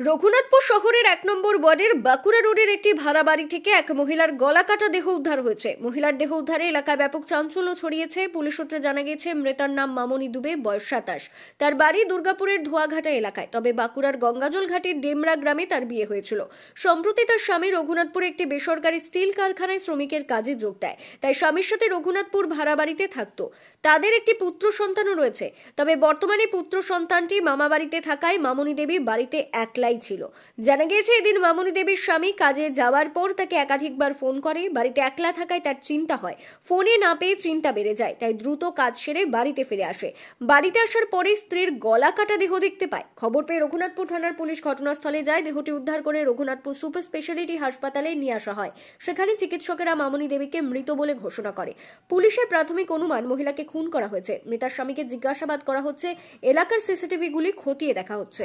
রঘুনাথপুর শহরের ১ নম্বর ওয়ার্ডের বাঁকুড়া রোডের একটি ভাড়া বাড়ি থেকে এক মহিলার গলা কাটা দেহ উদ্ধার হয়েছে। মহিলার দেহ উদ্ধারে এলাকায় ব্যাপক চাঞ্চল্য ছড়িয়েছে। পুলিশ সূত্রে জানা গেছে মৃতার নাম মামনি দুবে, বয়স ২৭। তার বাড়ি দুর্গাপুরের ধোয়াঘাটা এলাকায়, তবে বাঁকুড়ার গঙ্গাজল ঘাটির ডেমরা গ্রামে তার বিয়ে হয়েছিল। সম্প্রতি তার স্বামী রঘুনাথপুরে একটি বেসরকারি স্টিল কারখানায় শ্রমিকের কাজে যোগ দেয়, তাই স্বামীর সাথে রঘুনাথপুর ভাড়া বাড়িতে থাকতো। তাদের একটি পুত্র সন্তানও রয়েছে, তবে বর্তমানে পুত্র সন্তানটি মামা বাড়িতে থাকায় মামনি দেবী বাড়িতে একলাই ছিল। জানা গিয়েছে এদিন মামনি দেবীর স্বামী কাজে যাওয়ার পর তাকে একাধিকবার ফোন করে। বাড়িতে একলা থাকায় তার চিন্তা হয়, ফোনে না পেয়ে চিন্তা বেড়ে যায়, তাই দ্রুত কাজ সেরে বাড়িতে ফিরে আসে। বাড়িতে আসার পরে স্ত্রীর গলা কাটা দেহ দেখতে পায়। খবর পেয়ে রঘুনাথপুর থানার পুলিশ ঘটনাস্থলে যায়। দেহটি উদ্ধার করে রঘুনাথপুর সুপার স্পেশালিটি হাসপাতালে নিয়ে আসা হয়। সেখানে চিকিৎসকেরা মামনি দেবীকে মৃত বলে ঘোষণা করে। পুলিশের প্রাথমিক অনুমান মহিলাকে খুন করা হয়েছে। মৃতার স্বামীকে জিজ্ঞাসাবাদ করা হচ্ছে। এলাকার সিসিটিভি গুলি খতিয়ে দেখা হচ্ছে।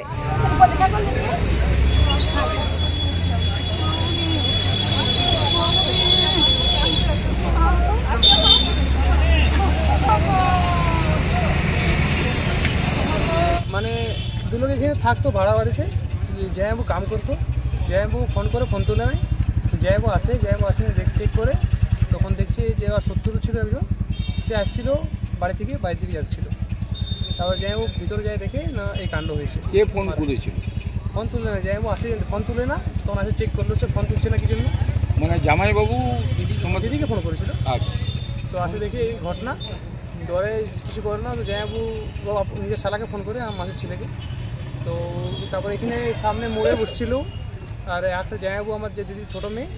মানে দু লোক এখানে থাকতো ভাড়া বাড়িতে, জয়াবু কাম করতো। জয়াবু ফোন করে, ফোন তুলে নেয়। জয়াবু আসে চেক করে, তখন দেখছি যে শত্রু ছিল একজন, সে আসছিল বাড়ি থেকে যাচ্ছিল। তারপর জয়াবু ভিতরে যায়, দেখে না এই কাণ্ড হয়েছে। কে ফোন করেছিল? ফোন তুলে না, জয়াবু আসে, ফোন তুলে না, তখন আসে চেক করলো, ফোন তুলছে না কি জন্য। মানে জামাইবাবু দিদিকে ফোন করেছিল। আচ্ছা, তো আসে দেখি এই ঘটনা, ডরে কিছু করে না। তো জয়াবু নিজের শালাকে ফোন করে, আমার মাসির ছেলেকে। তো তারপর এখানে সামনে মোড়ে বসছিল, আর একটা জয়াবু আমার যে দিদি ছোটো মেয়ে,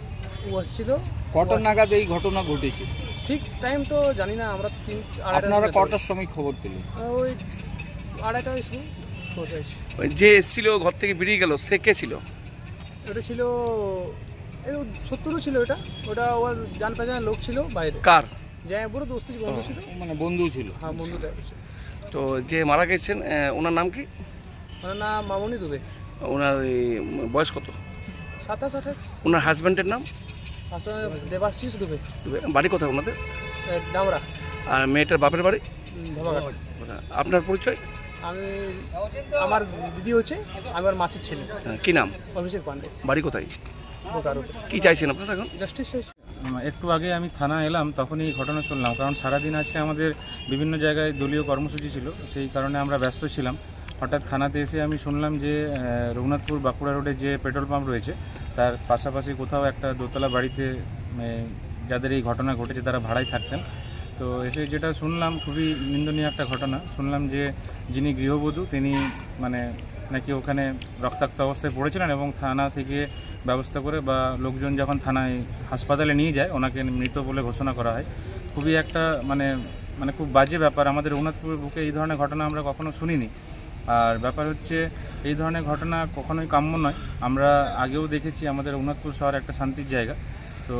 ও বসছিল। কটা নাগাদ এই ঘটনা ঘটেছে? ঠিক টাইম তো জানি না আমরা। আপনারা কটার সময় খবর পেলেন? ওই ২:৩০টার সময় খবর পেয়েছি। যে এসেছিল ঘর থেকে বেরিয়ে গেল, সে কে ছিল? ওটা ছিল শত্রু ছিল, ওটা ওর জান পেজানের লোক ছিল বাইরে। কার? জয়াবুর দোস্ত বন্ধু ছিল। মানে বন্ধু ছিল? হ্যাঁ, বন্ধু টাইপের ছিল। তো যে মারা গেছেন ওনার নাম কি? ওনার নাম মামনি দুবে। ওনার বয়স কত? ২৭-২৮। ওনার হাজব্যান্ডের নাম? আসলে দেবাশিস দুবে। বাড়ি কোথায় ওনাদের? ডামরা। আর মেয়েটার বাপের বাড়ি? ধোয়াঘাট। আপনার পরিচয়? আমি, আমার দিদি হচ্ছে, আমি ওর মাসির ছেলে। কি নাম? অভিষেক পান্ডে। বাড়ি কোথায়? বোকারোতে। কি চাইছেন আপনারা এখন? জাস্টিস চাইছি। একটু আগে আমি থানা এলাম, তখনই এই ঘটনা শুনলাম। কারণ সারাদিন আজকে আমাদের বিভিন্ন জায়গায় দলীয় কর্মসূচি ছিল, সেই কারণে আমরা ব্যস্ত ছিলাম। হঠাৎ থানাতে এসে আমি শুনলাম যে রঘুনাথপুর বাঁকুড়া রোডে যে পেট্রোল পাম্প রয়েছে, তার পাশাপাশি কোথাও একটা দোতলা বাড়িতে যাদের এই ঘটনা ঘটেছে তারা ভাড়ায় থাকতেন। তো এসে যেটা শুনলাম, খুবই নিন্দনীয় একটা ঘটনা। শুনলাম যে যিনি গৃহবধূ, তিনি নাকি ওখানে রক্তাক্ত অবস্থায় পড়েছিলেন, এবং থানা থেকে ব্যবস্থা করে বা লোকজন যখন থানায় হাসপাতালে নিয়ে যায়, ওনাকে মৃত বলে ঘোষণা করা হয়। খুবই একটা মানে খুব বাজে ব্যাপার। আমাদের রঘুনাথপুরের বুকে এই ধরনের ঘটনা আমরা কখনো শুনিনি। আর ব্যাপার হচ্ছে, এই ধরনের ঘটনা কখনোই কাম্য নয়। আমরা আগেও দেখেছি, আমাদের রঘুনাথপুর শহর একটা শান্তির জায়গা। তো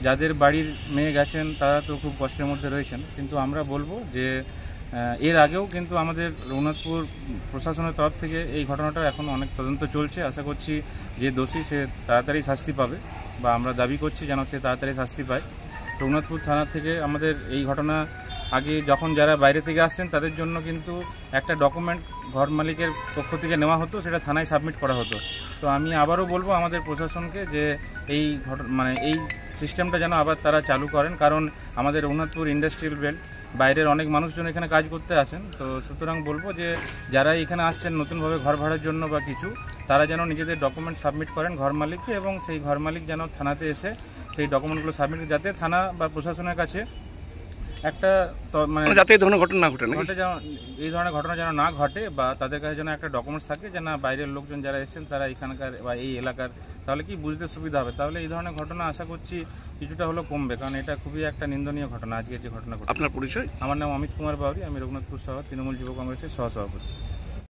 যাদের বাড়ির মেয়ে গেছেন তারা তো খুব কষ্টের মধ্যে রয়েছেন, কিন্তু আমরা বলবো যে এর আগেও কিন্তু আমাদের রঘুনাথপুর প্রশাসনের তরফ থেকে এই ঘটনাটা এখন অনেক তদন্ত চলছে। আশা করছি যে দোষী সে তাড়াতাড়ি শাস্তি পাবে, বা আমরা দাবি করছি যেন সে তাড়াতাড়ি শাস্তি পায়। রঘুনাথপুর থানা থেকে আমাদের এই ঘটনা আগে যখন যারা বাইরে থেকে আসতেন তাদের জন্য কিন্তু একটা ডকুমেন্ট ঘর মালিকের পক্ষ থেকে নেওয়া হতো, সেটা থানায় সাবমিট করা হতো। তো আমি আবারও বলবো আমাদের প্রশাসনকে যে এই এই সিস্টেমটা যেন আবার তারা চালু করেন, কারণ আমাদের রঘুনাথপুর ইন্ডাস্ট্রিয়াল বেল্ট, বাইরের অনেক মানুষজন এখানে কাজ করতে আসেন। তো সুতরাং বলবো যে যারা এখানে আসছেন নতুনভাবে ঘর ভাড়ার জন্য বা কিছু, তারা যেন নিজেদের ডকুমেন্ট সাবমিট করেন ঘর মালিককে, এবং সেই ঘর মালিক যেন থানাতে এসে সেই ডকুমেন্টগুলো সাবমিট, যাতে থানা বা প্রশাসনের কাছে একটা যাতে এই ধরনের ঘটনা না ঘটে, এই ধরনের ঘটনা যেন না ঘটে, বা তাদের কাছে যেন একটা ডকুমেন্টস থাকে যে না, বাইরের লোকজন যারা এসেছেন তারা এখানকার বা এই এলাকার, তাহলে কি বুঝতে সুবিধা হবে। তাহলে এই ধরনের ঘটনা আশা করছি কিছুটা হলেও কমবে, কারণ এটা খুবই একটা নিন্দনীয় ঘটনা আজকে যে ঘটনা ঘটে। আপনার পরিচয়? আমার নাম অমিত কুমার বাউরি, আমি রঘুনাথপুর শহর তৃণমূল যুব কংগ্রেসের সহসভাপতি।